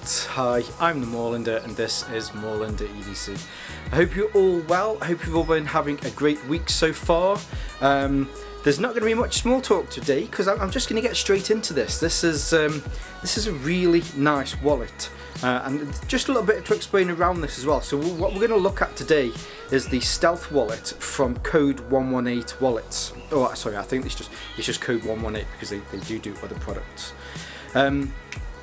Right, hi, I'm the Moorlander and this is Moorlander EDC. I hope you're all well. I hope you've all been having a great week so far. There's not going to be much small talk today because I'm just going to get straight into this. This is a really nice wallet, and just a little bit to explain around this as well. So what we're going to look at today is the Stealth wallet from Code 118 Wallets. Oh, sorry, I think it's just Code 118 because they do other products.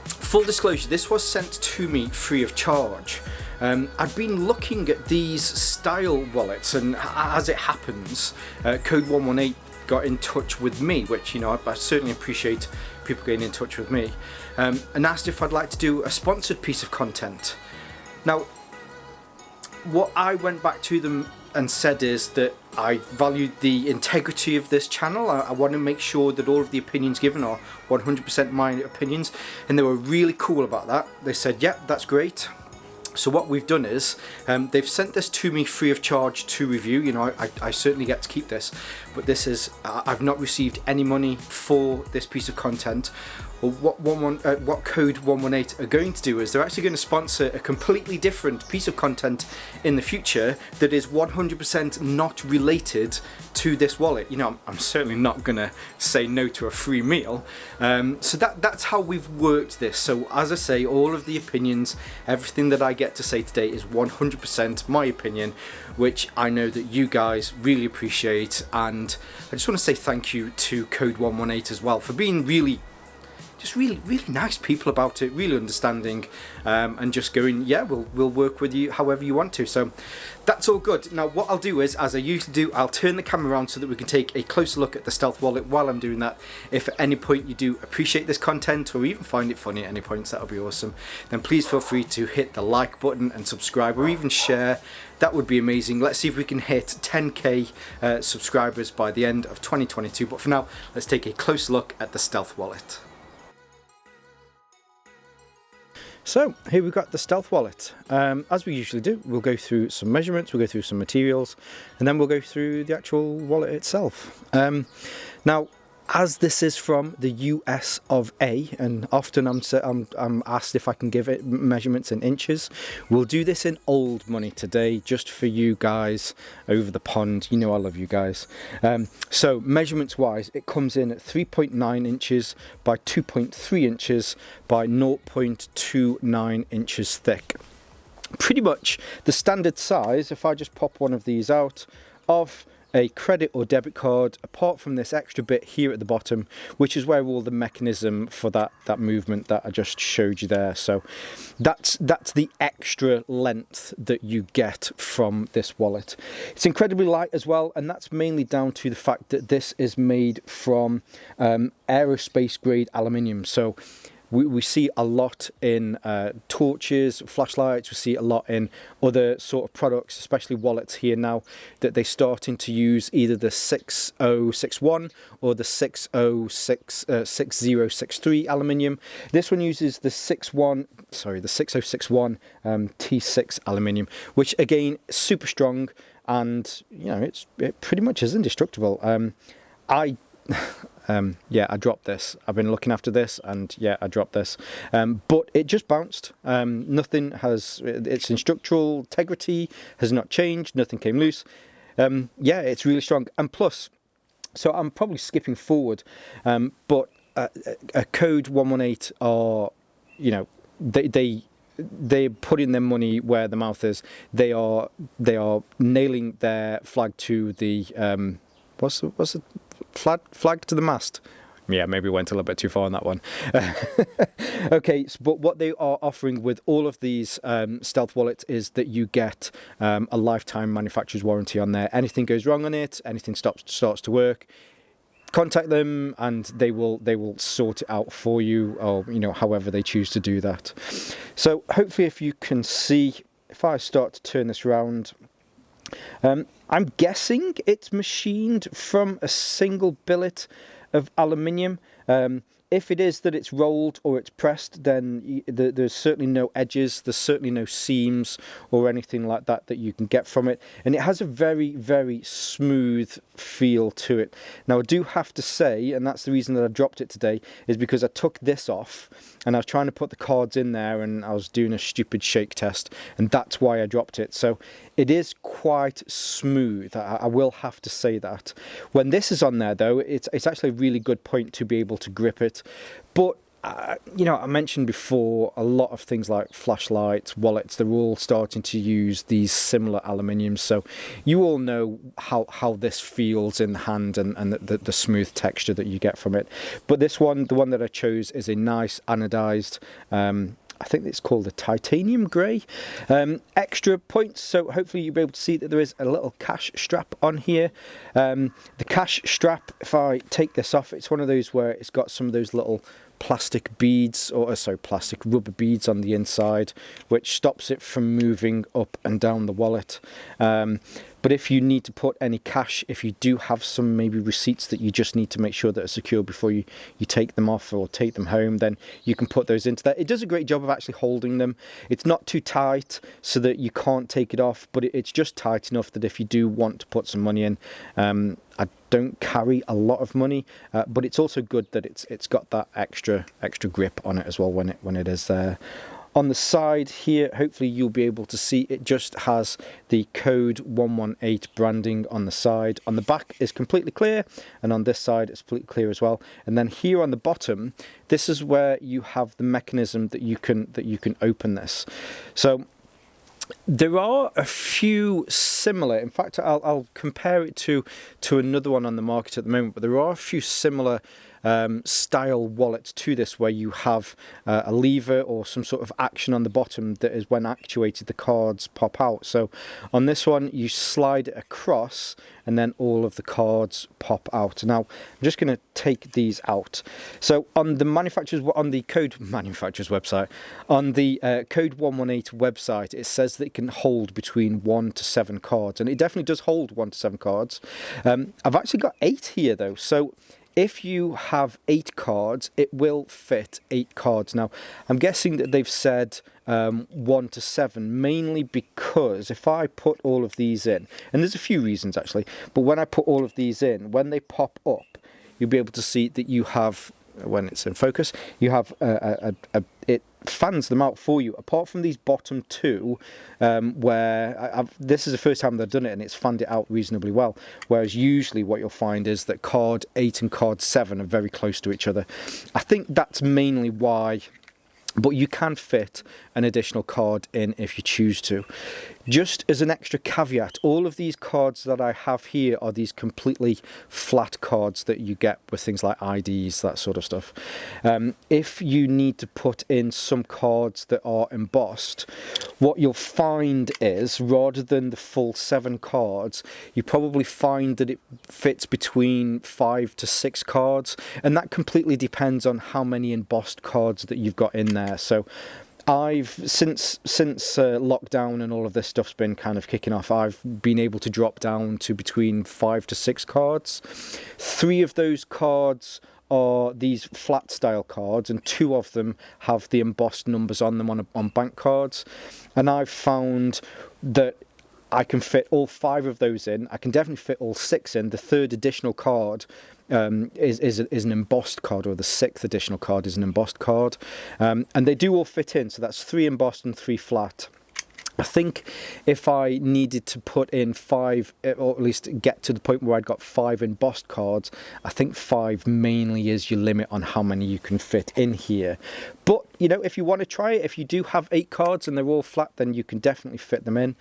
Full disclosure, this was sent to me free of charge. I'd been looking at these style wallets, and as it happens, Code 118 got in touch with me, which, you know, I certainly appreciate people getting in touch with me, and asked if I'd like to do a sponsored piece of content. Now, what I went back to them and said is that I valued the integrity of this channel. I want to make sure that all of the opinions given are 100% my opinions, and they were really cool about that. They said, yep, that's great. So what we've done is, they've sent this to me free of charge to review. You know, I certainly get to keep this, but this is, I've not received any money for this piece of content. Well, what Code 118 are going to do is they're actually going to sponsor a completely different piece of content in the future that is 100% not related to this wallet. You know, I'm certainly not going to say no to a free meal. So that's how we've worked this. So as I say, all of the opinions, everything that I get to say today is 100% my opinion, which I know that you guys really appreciate. And I just want to say thank you to Code 118 as well for being really nice people about it, really understanding, and just going, yeah, we'll work with you however you want to. So that's all good. Now what I'll do is, as I usually do, I'll turn the camera around so that we can take a closer look at the Stealth wallet while I'm doing that. If at any point you do appreciate this content or even find it funny at any points, that'll be awesome, then please feel free to hit the like button and subscribe, or even share. That would be amazing. Let's see if we can hit 10k subscribers by the end of 2022. But for now, let's take a closer look at the Stealth wallet. So here we've got the Stealth wallet. As we usually do, we'll go through some measurements, we'll go through some materials, and then we'll go through the actual wallet itself. Now, as this is from the US of A, and often I'm asked if I can give it measurements in inches, we'll do this in old money today, just for you guys over the pond. You know I love you guys. So measurements wise, it comes in at 3.9 inches by 2.3 inches by 0.29 inches thick. Pretty much the standard size, if I just pop one of these out, of a credit or debit card, apart from this extra bit here at the bottom, which is where all the mechanism for that movement that I just showed you there. So that's the extra length that you get from this wallet. It's incredibly light as well, and that's mainly down to the fact that this is made from aerospace grade aluminium. So we see a lot in torches, flashlights. We see a lot in other sort of products, especially wallets here now, that they're starting to use either the 6061 or the 6063 aluminium. This one uses the 6061 T6 aluminium, which again is super strong, and you know it pretty much is indestructible. Yeah, I dropped this. I've been looking after this, and yeah, I dropped this. But it just bounced. Nothing has, its structural integrity has not changed. Nothing came loose. Yeah, it's really strong. And plus, so I'm probably skipping forward, but a Code 118 are, you know, they're putting their money where the mouth is. They are nailing their flag to the what's the flag to the mast. Yeah, maybe went a little bit too far on that one. Okay, but what they are offering with all of these Stealth wallets is that you get a lifetime manufacturer's warranty on there. Anything goes wrong on it, anything starts to work, contact them and they will sort it out for you, or you know, however they choose to do that. So hopefully, if you can see, if I start to turn this around, I'm guessing it's machined from a single billet of aluminium. If it is that it's rolled or it's pressed, then there's certainly no edges, there's certainly no seams or anything like that that you can get from it. And it has a very, very smooth feel to it. Now I do have to say, and that's the reason that I dropped it today, is because I took this off and I was trying to put the cards in there and I was doing a stupid shake test, and that's why I dropped it. So it is quite smooth, I will have to say that. When this is on there though, it's actually a really good point to be able to grip it. But you know, I mentioned before, a lot of things like flashlights, wallets, they're all starting to use these similar aluminiums. So you all know how this feels in the hand and the smooth texture that you get from it. But this one, the one that I chose, is a nice anodized, I think it's called a titanium grey. Extra points, so hopefully you'll be able to see that there is a little cash strap on here. The cash strap, if I take this off, it's one of those where it's got some of those little plastic beads, or sorry, plastic rubber beads on the inside, which stops it from moving up and down the wallet. But if you need to put any cash, if you do have some maybe receipts that you just need to make sure that are secure before you take them off or take them home, then you can put those into there. It does a great job of actually holding them. It's not too tight so that you can't take it off, but it's just tight enough that if you do want to put some money in, I don't carry a lot of money, but it's also good that it's got that extra grip on it as well when it is there. On the side here, hopefully you'll be able to see it just has the code 118 branding on the side. On the back is completely clear, and on this side it's completely clear as well. And then here on the bottom, this is where you have the mechanism that you can open this. So there are a few similar, in fact I'll compare it to another one on the market at the moment, but there are a few similar style wallets to this, where you have a lever or some sort of action on the bottom that is, when actuated, the cards pop out. So on this one you slide it across and then all of the cards pop out. Now I'm just going to take these out. So on the code manufacturer's website, on the code 118 website, it says that it can hold between 1 to 7 cards, and it definitely does hold 1 to 7 cards. I've actually got 8 here though, so if you have 8 cards, it will fit 8 cards. Now, I'm guessing that they've said 1 to 7, mainly because if I put all of these in, and there's a few reasons actually, but when I put all of these in, when they pop up, you'll be able to see that you have, when it's in focus, you have it fans them out for you, apart from these bottom 2, where this is the first time they've done it and it's fanned it out reasonably well, whereas usually what you'll find is that card 8 and card 7 are very close to each other. I think that's mainly why, but you can fit an additional card in if you choose to. Just as an extra caveat, all of these cards that I have here are these completely flat cards that you get with things like IDs, that sort of stuff. If you need to put in some cards that are embossed, what you'll find is, rather than the full 7 cards, you probably find that it fits between 5 to 6 cards, and that completely depends on how many embossed cards that you've got in there. So I've since lockdown and all of this stuff's been kind of kicking off, I've been able to drop down to between 5 to 6 cards. 3 of those cards are these flat style cards, and 2 of them have the embossed numbers on them on bank cards, and I've found that I can fit all 5 of those in. I can definitely fit all 6 in. The 3rd additional card is an embossed card, or the 6th additional card is an embossed card, and they do all fit in. So that's 3 embossed and 3 flat. I think if I needed to put in 5, or at least get to the point where I'd got 5 embossed cards, I think 5 mainly is your limit on how many you can fit in here. But, you know, if you want to try it, if you do have 8 cards and they're all flat, then you can definitely fit them in.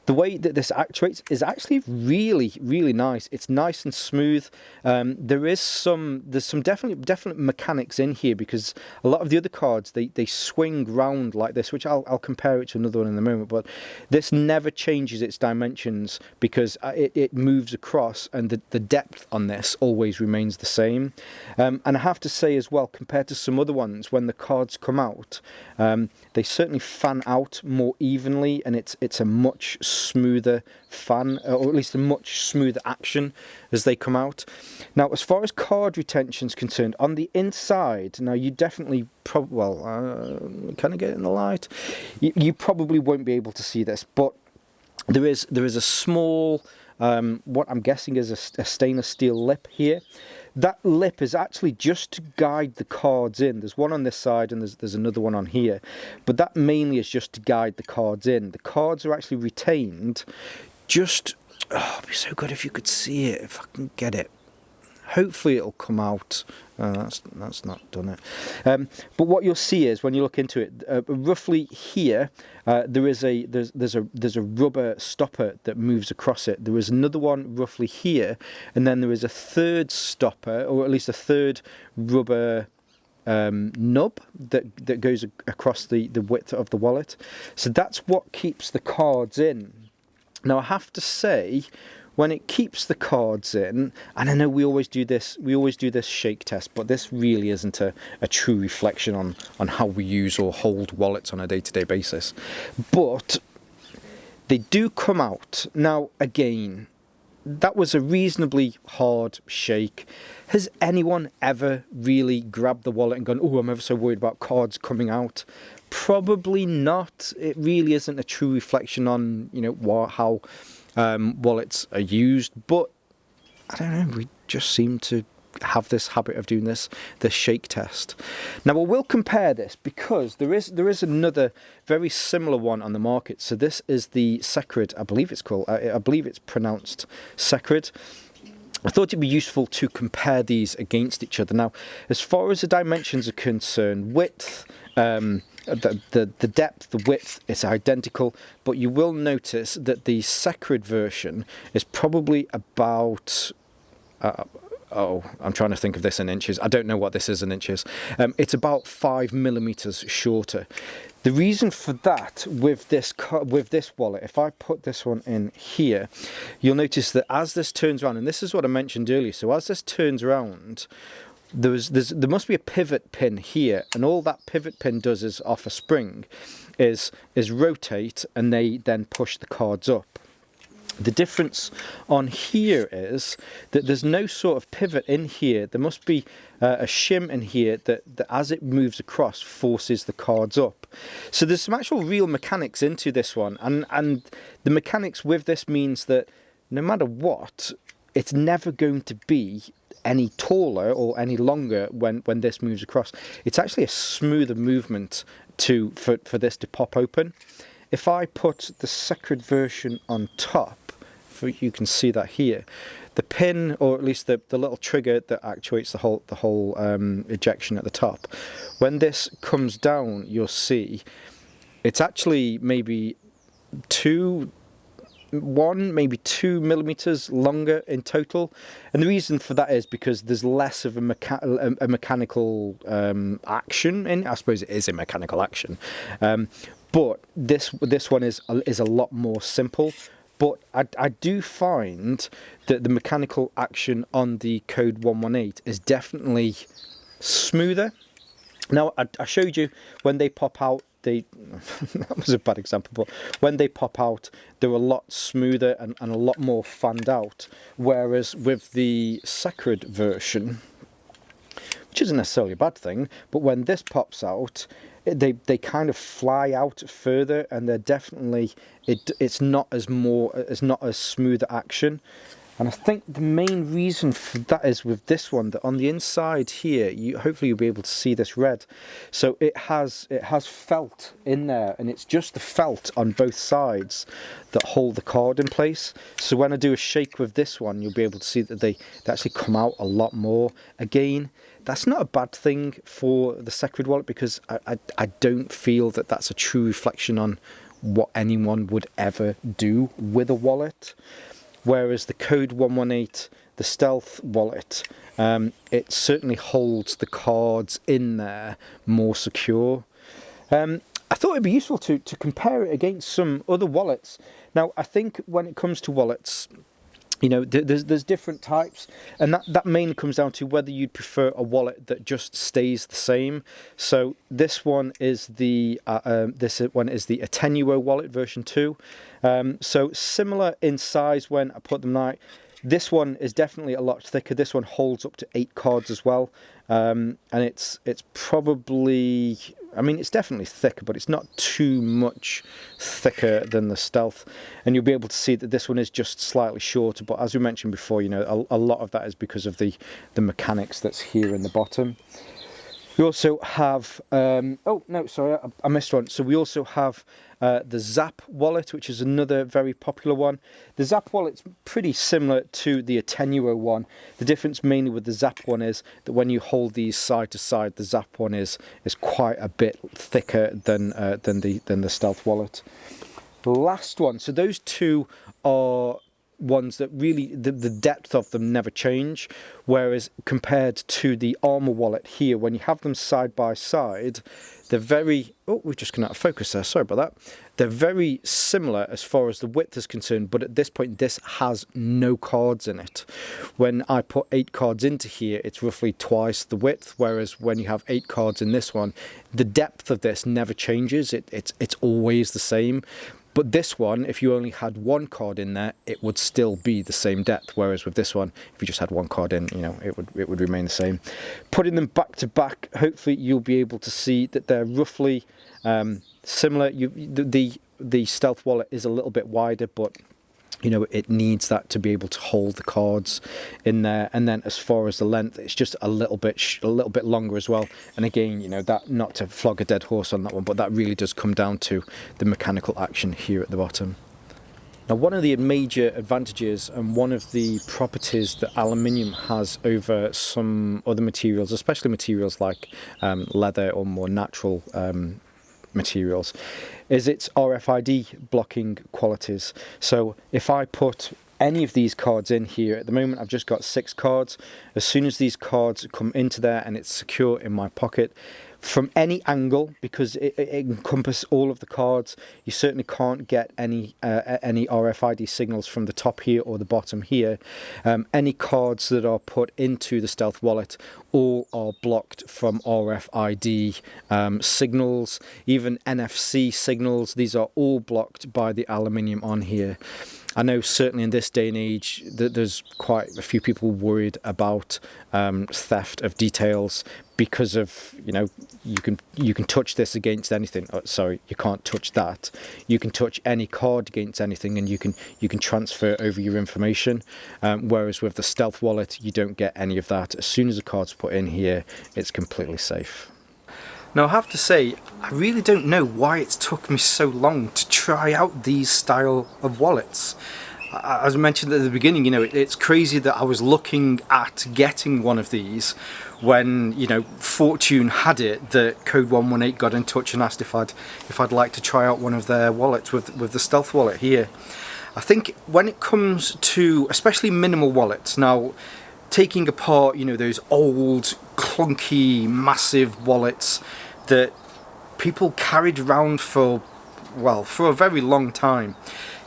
The way that this actuates is actually really, really nice. It's nice and smooth. There's some definite mechanics in here, because a lot of the other cards, they swing round like this, which I'll compare it to another one in a moment, but this never changes its dimensions because it moves across, and the depth on this always remains the same. And I have to say as well, compared to some other ones, when the cards come out, they certainly fan out more evenly, and it's a much smoother fan, or at least a much smoother action as they come out. Now, as far as card retention is concerned, on the inside, now you definitely can I get it in the light? You probably won't be able to see this, but there is a small what I'm guessing is a stainless steel lip here. That lip is actually just to guide the cards in. There's one on this side and there's another one on here, but that mainly is just to guide the cards in. The cards are actually retained just, oh, it'd be so good if you could see it, if I can get it. Hopefully it'll come out. That's not done it. But what you'll see is when you look into it, roughly here, there's a rubber stopper that moves across it. There is another one roughly here, and then there is a third stopper, or at least a third rubber nub that goes across the width of the wallet. So that's what keeps the cards in. Now I have to say, when it keeps the cards in, and I know we always do this shake test, but this really isn't a true reflection on how we use or hold wallets on a day-to-day basis. But they do come out. Now, again, that was a reasonably hard shake. Has anyone ever really grabbed the wallet and gone, oh, I'm ever so worried about cards coming out? Probably not. It really isn't a true reflection on, how wallets are used, but I don't know, we just seem to have this habit of doing this shake test. Now I will compare this because there is another very similar one on the market. So this is the Secrid, I believe it's called, I believe it's pronounced Secrid. I thought it'd be useful to compare these against each other. Now, as far as the dimensions are concerned, width, the depth, the width is identical, but you will notice that the Secrid version is probably about, I'm trying to think of this in inches. I don't know what this is in inches. It's about 5 millimeters shorter. The reason for that with this wallet, if I put this one in here, you'll notice that as this turns around, and this is what I mentioned earlier, so as this turns around, there must be a pivot pin here, and all that pivot pin does is off a spring, is rotate, and they then push the cards up. The difference on here is that there's no sort of pivot in here. There must be a shim in here that as it moves across forces the cards up. So there's some actual real mechanics into this one, and the mechanics with this means that no matter what, it's never going to be any taller or any longer when this moves across. It's actually a smoother movement for this to pop open. If I put the Secrid version on top, you can see that here, the pin, or at least the little trigger that actuates the whole ejection at the top, when this comes down, you'll see it's actually maybe 2 millimeters longer in total, and the reason for that is because there's less of a mechanical action in. I suppose it is a mechanical action, but this one is a lot more simple. But I do find that the mechanical action on the Code 118 is definitely smoother. Now, I showed you when they pop out, that was a bad example, but when they pop out, they're a lot smoother and a lot more fanned out. Whereas with the Secrid version, which isn't necessarily a bad thing, but when this pops out, they kind of fly out further, and they're definitely it's not as smooth action. And I think the main reason for that is with this one, that on the inside here, hopefully you'll be able to see this red. So it has felt in there, and it's just the felt on both sides that hold the card in place. So when I do a shake with this one, you'll be able to see that they actually come out a lot more. Again, that's not a bad thing for the Secrid wallet, because I don't feel that that's a true reflection on what anyone would ever do with a wallet. Whereas the Code 118, the Stealth wallet, it certainly holds the cards in there more secure. I thought it'd be useful to compare it against some other wallets. Now, I think when it comes to wallets, there's different types, and that mainly comes down to whether you'd prefer a wallet that just stays the same. So this one is the Attenuo wallet version 2. So similar in size when I put them out. This one is definitely a lot thicker. This one holds up to 8 cards as well, and it's probably, I mean, it's definitely thicker, but it's not too much thicker than the Stealth. And you'll be able to see that this one is just slightly shorter, but as we mentioned before, you know, a lot of that is because of the mechanics that's here in the bottom. We also have, oh no, sorry, I missed one. So we also have the Zap wallet, which is another very popular one. The Zap wallet's pretty similar to the Attenuo one. The difference mainly with the Zap one is that when you hold these side to side, the Zap one is quite a bit thicker than the Stealth wallet. The last one, so those two are ones that really, the depth of them never change, whereas compared to the Armor wallet here, when you have them side by side, they're very, oh, we've just gone out of focus there, sorry about that. They're very similar as far as the width is concerned, but at this point this has no cards in it. When I put 8 cards into here, it's roughly twice the width, whereas when you have 8 cards in this one, the depth of this never changes, it's always the same. But this one, if you only had 1 card in there, it would still be the same depth. Whereas with this one, if you just had 1 card in, you know, it would remain the same. Putting them back to back, hopefully you'll be able to see that they're roughly similar. The Stealth wallet is a little bit wider, but you know, it needs that to be able to hold the cards in there. And then as far as the length, it's just a little bit longer as well. And again, you know, that, not to flog a dead horse on that one, but that really does come down to the mechanical action here at the bottom. Now, one of the major advantages and one of the properties that aluminium has over some other materials, especially materials like leather or more natural materials, is its RFID blocking qualities. So if I put any of these cards in here, at the moment I've just got 6 cards. As soon as these cards come into there and it's secure in my pocket, from any angle, because it encompasses all of the cards, you certainly can't get any RFID signals from the top here or the bottom here. Any cards that are put into the Stealth wallet all are blocked from RFID signals, even NFC signals. These are all blocked by the aluminium on here. I know certainly in this day and age that there's quite a few people worried about theft of details because of, you know, you can touch this against anything. Oh, sorry, you can't touch that. You can touch any card against anything, and you can transfer over your information. Whereas with the Stealth wallet, you don't get any of that. As soon as a card's put in here, it's completely safe. Now, I have to say, I really don't know why it's took me so long to try out these style of wallets. As I mentioned at the beginning, you know, it's crazy that I was looking at getting one of these when, you know, Fortune had it, that Code 118 got in touch and asked if I'd like to try out one of their wallets with the Stealth wallet here. I think when it comes to especially minimal wallets, now taking apart, you know, those old clunky massive wallets that people carried around for a very long time,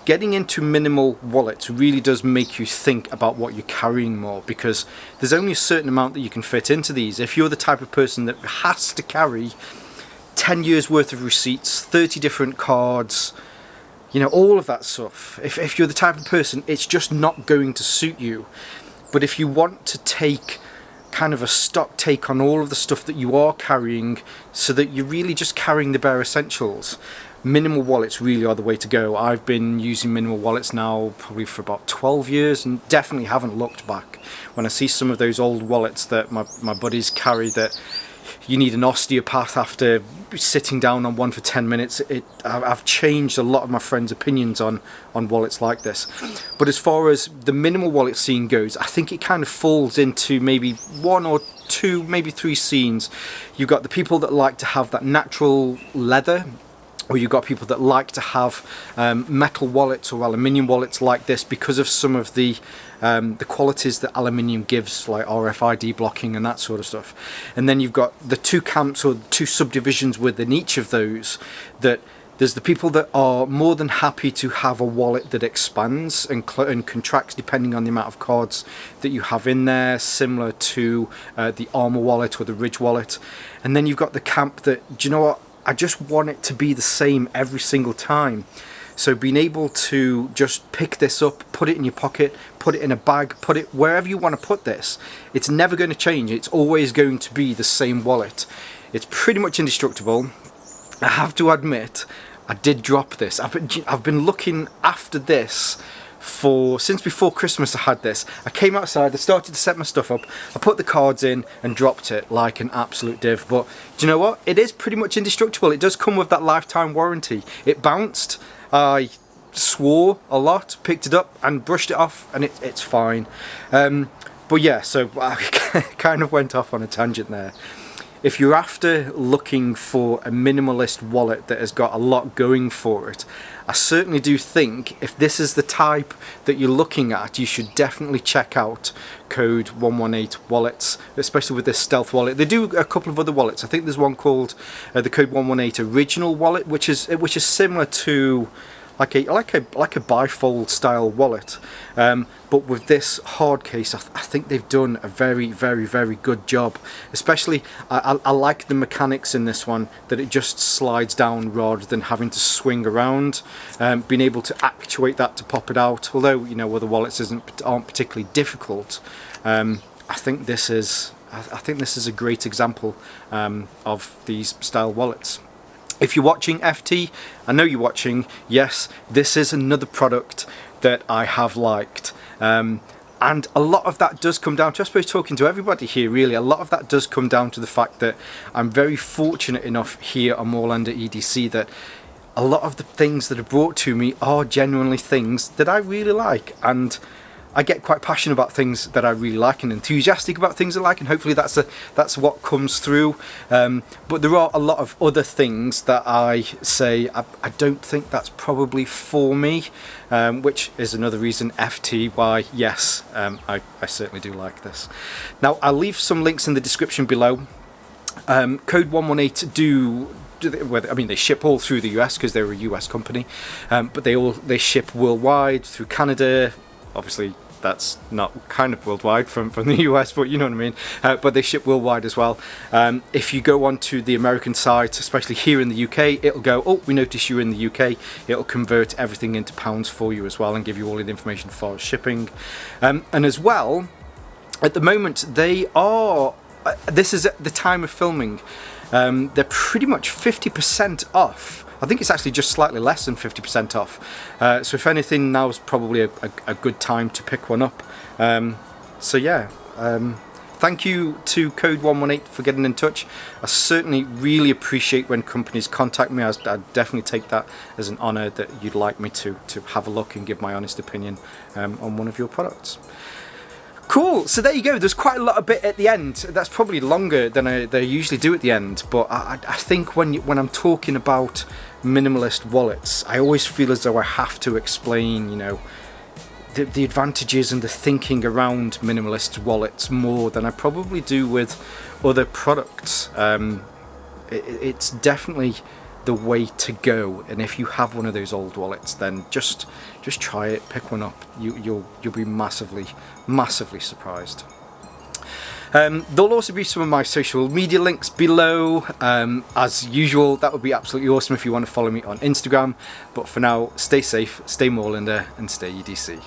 getting into minimal wallets really does make you think about what you're carrying more, because there's only a certain amount that you can fit into these. If you're the type of person that has to carry 10 years worth of receipts, 30 different cards, you know, all of that stuff, if you're the type of person, it's just not going to suit you. But if you want to take kind of a stock take on all of the stuff that you are carrying, so that you're really just carrying the bare essentials, minimal wallets really are the way to go. I've been using minimal wallets now probably for about 12 years and definitely haven't looked back. When I see some of those old wallets that my buddies carry, that you need an osteopath after sitting down on one for 10 minutes, I've changed a lot of my friends' opinions on wallets like this. But as far as the minimal wallet scene goes, I think it kind of falls into maybe 1 or 2, maybe 3 scenes. You've got the people that like to have that natural leather, or you've got people that like to have metal wallets or aluminium wallets like this because of some of the qualities that aluminium gives, like RFID blocking and that sort of stuff. And then you've got the 2 camps or 2 subdivisions within each of those. That there's the people that are more than happy to have a wallet that expands and contracts depending on the amount of cards that you have in there, similar to the Armor wallet or the Ridge wallet. And then you've got the camp that, do you know what, I just want it to be the same every single time. So being able to just pick this up, put it in your pocket, put it in a bag, put it wherever you want to put this, it's never going to change. It's always going to be the same wallet. It's pretty much indestructible. I have to admit, I did drop this. I've been looking after this since before Christmas. I had this. I came outside, I started to set my stuff up, I put the cards in and dropped it like an absolute div. But do you know what? It is pretty much indestructible. It does come with that lifetime warranty. It bounced. I swore a lot, picked it up and brushed it off, and it's fine. But yeah, so I kind of went off on a tangent there. If you're after looking for a minimalist wallet that has got a lot going for it, I certainly do think if this is the type that you're looking at, you should definitely check out Code 118 wallets, especially with this stealth wallet. They do a couple of other wallets. I think there's one called the Code 118 original wallet, which is similar to like a bifold style wallet, but with this hard case, I think they've done a very, very, very good job. Especially, I like the mechanics in this one, that it just slides down rather than having to swing around. Being able to actuate that to pop it out, although you know other wallets aren't particularly difficult. I think this is a great example of these style wallets. If you're watching FT, I know you're watching, yes, this is another product that I have liked. And a lot of that does come down to, I suppose, talking to everybody here really, a lot of that does come down to the fact that I'm very fortunate enough here on Moorlander EDC that a lot of the things that are brought to me are genuinely things that I really like, and I get quite passionate about things that I really like and enthusiastic about things I like, and hopefully that's what comes through. But there are a lot of other things that I say I don't think that's probably for me, which is another reason FT why yes, I certainly do like this. Now I'll leave some links in the description below. Code 118 they ship all through the US because they're a US company, but they ship worldwide through Canada. Obviously that's not kind of worldwide from the US, but you know what I mean. But they ship worldwide as well. If you go onto the American site, especially here in the UK, it'll go, oh, we notice you're in the UK. It'll convert everything into pounds for you as well and give you all the information as far as shipping. And as well, at the moment they are, this is at the time of filming, they're pretty much 50% off. I think it's actually just slightly less than 50% off. So if anything, now's probably a good time to pick one up. So yeah, thank you to Code 118 for getting in touch. I certainly really appreciate when companies contact me. I'd definitely take that as an honour that you'd like me to have a look and give my honest opinion on one of your products. Cool, so there you go. There's quite a lot of bit at the end. That's probably longer than they usually do at the end, but I think when I'm talking about minimalist wallets, I always feel as though I have to explain, you know, the advantages and the thinking around minimalist wallets more than I probably do with other products. It's definitely the way to go, and if you have one of those old wallets, then just try it, pick one up. You'll be massively surprised. There'll also be some of my social media links below. As usual, that would be absolutely awesome if you want to follow me on Instagram. But for now, stay safe, stay Moorlander, and stay EDC.